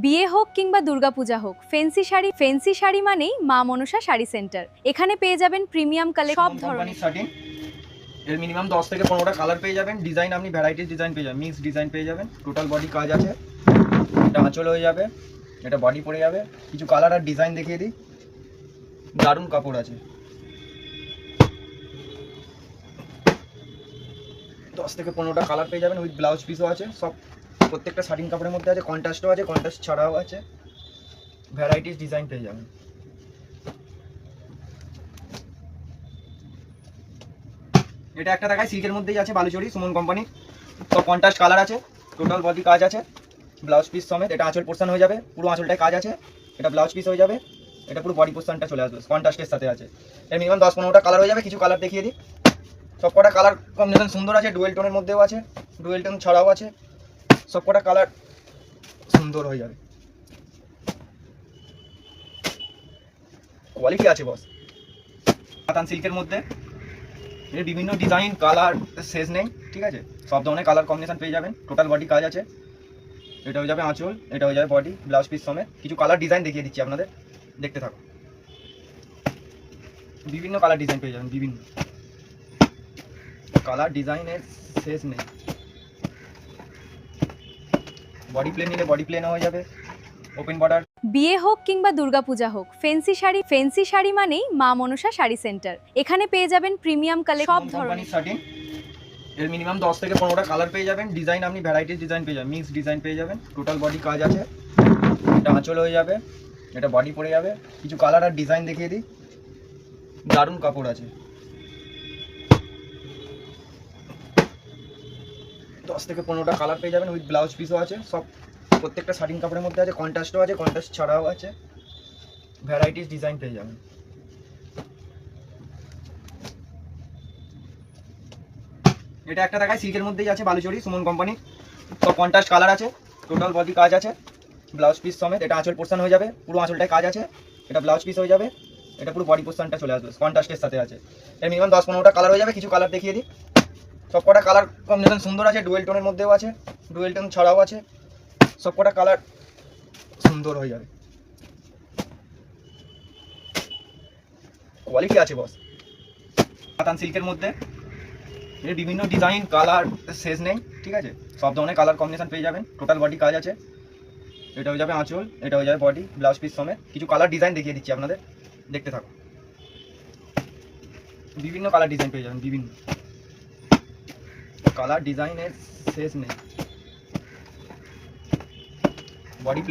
বিয়ে হোক কিংবা দুর্গাপূজা হোক, ফেন্সি শাড়ি মানেই মা মনসা শাড়ি সেন্টার। এখানে পেয়ে যাবেন প্রিমিয়াম কালেকশন, সব ধরনের শাড়ি। এর মিনিমাম 10 থেকে 15টা কালার পেয়ে যাবেন। ডিজাইন আপনি ভ্যারাইটিস ডিজাইন পেয়ে যাবেন, মিক্স ডিজাইন পেয়ে যাবেন। টোটাল বডি কাজ আছে, এটা আঁচল হয়ে যাবে, এটা বডি পড়ে যাবে। কিছু কালার আর ডিজাইন দেখিয়ে দিই। দারুণ কাপড় আছে। 10 থেকে 15টা কালার পেয়ে যাবেন, উইথ ব্লাউজ পিসও আছে। সব প্রত্যেকটা শাড়ির কাপড়ের মধ্যে আছে, কন্ট্রাস্টও আছে, কন্ট্রাস্ট ছাড়াও আছে। ভ্যারাইটিস ডিজাইন পেয়ে যাবেন। এটা একটা দেখায়, সিল্কের মধ্যেই আছে, বালুচরি সুমন কোম্পানি। সব কন্ট্রাস্ট কালার আছে, টোটাল বডি কাজ আছে, ব্লাউজ পিস সমেত। এটা আঁচল পোর্শন হয়ে যাবে, পুরো আঁচলটায় কাজ আছে। এটা ব্লাউজ পিস হয়ে যাবে, এটা পুরো বডি পোর্শনটা চলে আসবে, কন্ট্রাস্টের সাথে আছে। এর মিনিমাম 10-15টা কালার হয়ে যাবে। কিছু কালার দেখিয়ে দিই। সব কটা কালার কম্বিনেশন সুন্দর আছে, ডুয়েল টোনের মধ্যেও আছে, ডুয়েল টোন ছাড়াও আছে। সব কটা কালার সুন্দর হয়ে যাবে, কোয়ালিটি আছে বস। কাতান সিল্কের মধ্যে এর বিভিন্ন ডিজাইন কালার শেষ নেই, ঠিক আছে। সব ধরনের কালার কম্বিনেশন পেয়ে যাবেন। টোটাল বডি কাজ আছে, এটা হয়ে যাবে আঁচল, এটা হয়ে যাবে বডি, ব্লাউজ পিস সমেত। কিছু কালার ডিজাইন দেখিয়ে দিচ্ছি আপনাদের, দেখতে থাকুন। বিভিন্ন কালার ডিজাইন পেয়ে যাবেন, বিভিন্ন কালার ডিজাইনের শেষ নেই। বডি প্লেন নিলে বডি প্লেনও হয়ে যাবে, ওপেন বর্ডার। বিয়ে হোক কিংবা দুর্গাপূজা হোক, ফেন্সি শাড়ি মানেই মা মনসা শাড়ি সেন্টার। এখানে পেয়ে যাবেন প্রিমিয়াম কালেকশন, সব ধরনের শাড়ি। এর মিনিমাম 10 থেকে 15টা কালার পেয়ে যাবেন। ডিজাইন আপনি ভ্যারাইটিস ডিজাইন পেয়ে যাবেন, মিক্স ডিজাইন পেয়ে যাবেন। টোটাল বডি কাজ আছে, এটা আঁচল হয়ে যাবে, এটা বডি পড়ে যাবে। কিছু কালার আর ডিজাইন দেখিয়ে দিই। দারুণ কাপড় আছে। 10 থেকে 15টা কালার পেয়ে যাবেন, উইথ ব্লাউজ পিসও আছে। সব প্রত্যেকটা শাড়ির কাপড়ের মধ্যে আছে, কন্ট্রাস্টও আছে, কন্ট্রাস্ট ছাড়াও আছে। ভ্যারাইটিস ডিজাইন পেয়ে যাবেন। এটা একটা দেখায়, সিল্কের মধ্যেই আছে, বালুচরি সুমন কোম্পানি। সব কন্ট্রাস্ট কালার আছে, টোটাল বডি কাজ আছে, ব্লাউজ পিস সমেত। এটা আঁচল পোর্শন হয়ে যাবে, পুরো আঁচলটায় কাজ আছে, এটা ব্লাউজ পিস হয়ে যাবে, এটা পুরো বডি পোর্শনটা চলে আসবে, কন্ট্রাস্টের সাথে আছে। এর মিনিমাম 10-15টা কালার হয়ে যাবে। কিছু কালার দেখিয়ে দিই। সব কটা কালার কম্বিনেশন সুন্দর আছে, ডুয়েল টোনের মধ্যেও আছে, ডুয়েল টোন ছাড়াও আছে। সব কটা কালার সুন্দর হয়ে যাবে, কোয়ালিটি আছে বস। কাতান সিল্কের মধ্যে এর বিভিন্ন ডিজাইন কালার শেষ নেই, ঠিক আছে। সব ধরনের কালার কম্বিনেশন পেয়ে যাবেন। টোটাল বডি কাজ আছে, এটা হয়ে যাবে আঁচল, এটা হয়ে যাবে বডি, ব্লাউজ পিস সমেত। কিছু কালার ডিজাইন দেখিয়ে দিচ্ছি আপনাদের, দেখতে থাকুন। বিভিন্ন কালার ডিজাইন পেয়ে যাবেন, বিভিন্ন কালার ডিজাইনের শেষ নেই। বডি